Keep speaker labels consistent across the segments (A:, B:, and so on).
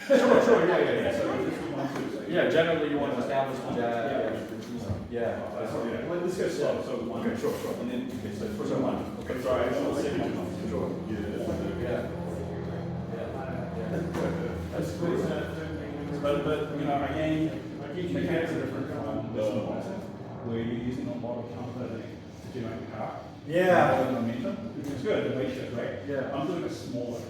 A: Sure, yeah. So this we want to.
B: Yeah, generally you want to establish the jab. Yeah.
A: Let's go slow. So one.
C: Okay, sure.
A: And then, okay, so first
C: So
A: one.
C: okay.
A: Sorry, I don't say too much.
C: Sure.
B: Yeah.
A: That's cool. But you know, again, each mechanics are different from where you're using a lot of counter to generate the car.
B: Yeah.
A: Momentum, which is good, the weight shift, right?
B: Yeah.
A: I'm doing it smaller.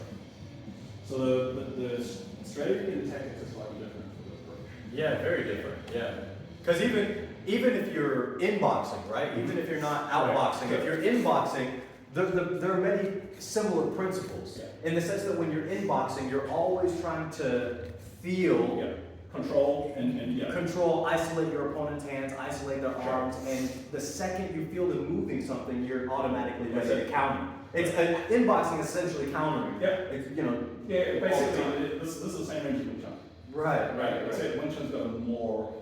A: So the strategy and tactics are slightly different for this approach.
B: Yeah, very different. Yeah. Because even if you're inboxing, right? Even if you're not outboxing, if you're inboxing, there are many similar principles.
A: Yeah.
B: In the sense that when you're inboxing, you're always trying to feel,
A: Control and
B: control, isolate your opponent's hands, isolate their arms, and the second you feel them moving something, you're automatically ready to counter. It's inboxing is essentially countering.
A: Yeah.
B: It's,
A: Yeah, basically, this is the same range as Wing-Chun.
B: Right.
A: Except Wing-Chun's got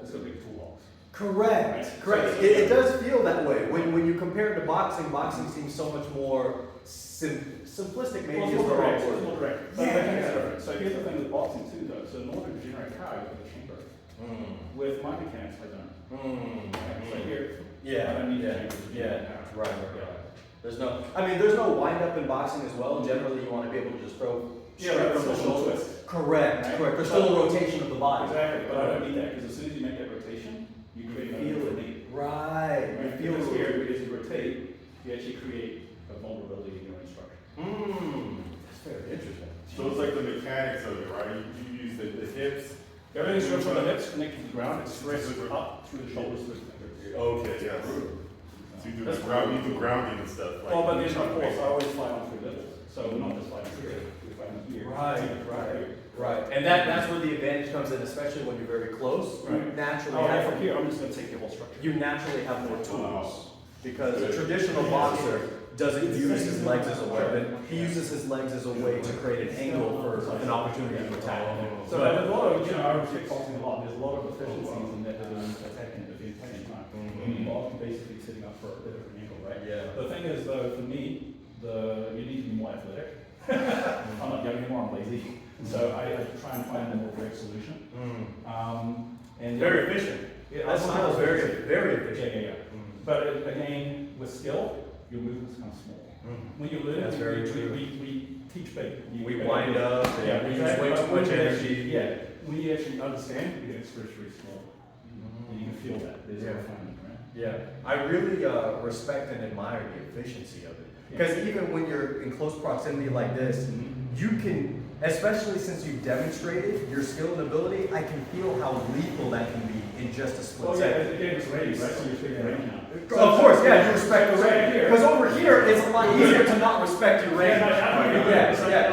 A: it's got a big toolbox.
B: Correct.
A: Right.
B: Correct. It does feel that way. When you compare it to boxing, boxing seems so much more simplistic, maybe
A: Well,
B: is
A: it's
B: the
A: more
B: right
A: direct.
B: word.
A: It's more direct. But
B: Yeah.
A: mechanics are different. So here's the thing with boxing too, though. So in order to generate power, you put a chamber. With my mechanics, I don't. So here,
B: Yeah.
A: I don't need to change it to
B: Yeah.
A: generate power.
B: Right. There's no wind up in boxing as well. Generally, you want to be able to just throw straight from the shoulder.
A: twist.
B: Correct.
A: Right.
B: Correct. There's still a rotation of the body.
A: Exactly, but I don't need that because as soon as you make that rotation, you create
B: Feel
A: momentum.
B: it. Right. You feel
A: Because
B: it.
A: here, as you rotate, you actually create a vulnerability in your own structure.
B: That's very interesting.
C: So it's like the mechanics of it, right? You use the hips.
A: Everything's just from the hips connected to the ground, it's stressed up through the shoulders through the fingers.
C: Okay, yes. So you do grounding and stuff. Like
A: Well, but there's no force, I always fly on three levels. So we're not just flying here, we're flying here.
B: Right. And that's where the advantage comes in, especially when you're very close. You
A: Right.
B: naturally
A: Oh,
B: have
A: from here, I'm just gonna take the whole structure.
B: you naturally have more tools. Because a traditional boxer doesn't use his legs as a weapon. He uses his legs as a way to create an angle for an opportunity to attack.
A: So there's a lot of, I respect boxing a lot, there's a lot of efficiencies in that attacking at the same time. Involved basically sitting up for a different angle, right?
B: Yeah.
A: The thing is though, for me, you need to be more athletic. I'm not young anymore, I'm lazy. So I try and find the more direct solution. And
B: Very efficient.
A: Yeah,
B: That sounds very efficient.
A: Yeah. But again, with skill, your movements come small. When you learn,
B: That's very true.
A: we teach big.
B: We wind up,
A: Yeah,
B: we use way too much energy.
A: Yeah, when you actually understand, you get expressed very small. And you can feel that. There's a refinement, right?
B: Yeah, I really respect and admire the efficiency of it. Because even when you're in close proximity like this, you can, especially since you've demonstrated your skill and ability, I can feel how lethal that can be in just a split second.
A: The game is ready, right? So you're figuring it out.
B: Of course, yeah, you respect the range.
A: here.
B: Because over here, it's a lot easier to not respect your range.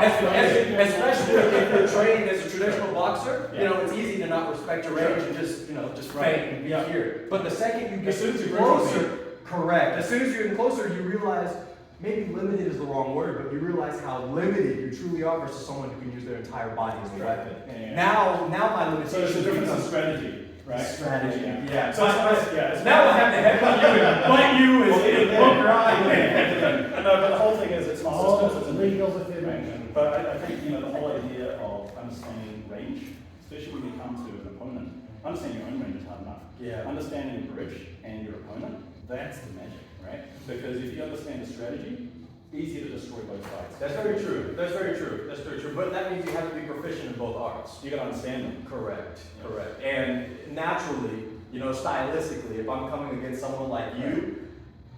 B: Especially if you're trained as a traditional boxer, it's easy to not respect your range and just feint and be here. But the second you get closer, correct. As soon as you're getting closer, you realize, maybe limited is the wrong word, but you realize how limited you truly are versus someone who can use their entire body as a weapon. Now my limitation.
A: So there's a difference in strategy. Right.
B: Strategy, yeah.
A: So
B: Now I have to headbutt you and bite you and poke your eye.
A: No, but the whole thing is it's
D: All
A: consistent. It's
D: legal within
A: range.
D: range.
A: But I think the whole idea of understanding range, especially when you come to an opponent, understanding your own range is hard enough.
B: Yeah.
A: Understanding your bridge and your opponent, that's the magic, right? Because if you understand the strategy, easier to destroy both sides.
B: That's very true. That's very true. But that means you have to be proficient in both arts.
A: You gotta understand them.
B: Correct. And naturally, stylistically, if I'm coming against someone like you,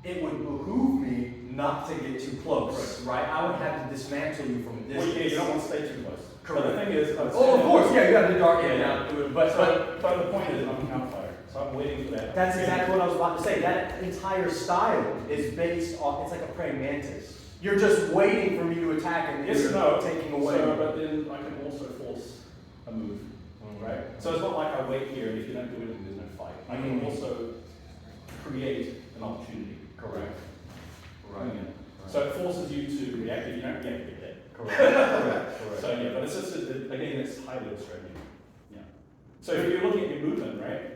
B: it would behoove me not to get too close, right? I would have to dismantle you from a
A: Well,
B: distance.
A: you don't want to stay too close.
B: Correct.
A: But the thing is,
B: Oh, of course, yeah, you got to darken it down to it. But
A: the point is, I'm a counterfighter, so I'm waiting for that.
B: that's exactly what I was about to say. That entire style is based off, it's like a praying mantis. You're just waiting for me to attack and
A: Yes,
B: you're
A: no.
B: taking away.
A: So, but then I can also force a move, right? So it's not like I wait here and if you don't do anything, there's no fight. I can also create an opportunity.
B: Correct.
A: Right. So it forces you to react. If you don't react, you're dead.
B: Correct.
A: So yeah, but it's just again, it's highly strategy. Yeah. So if you're looking at your movement, right?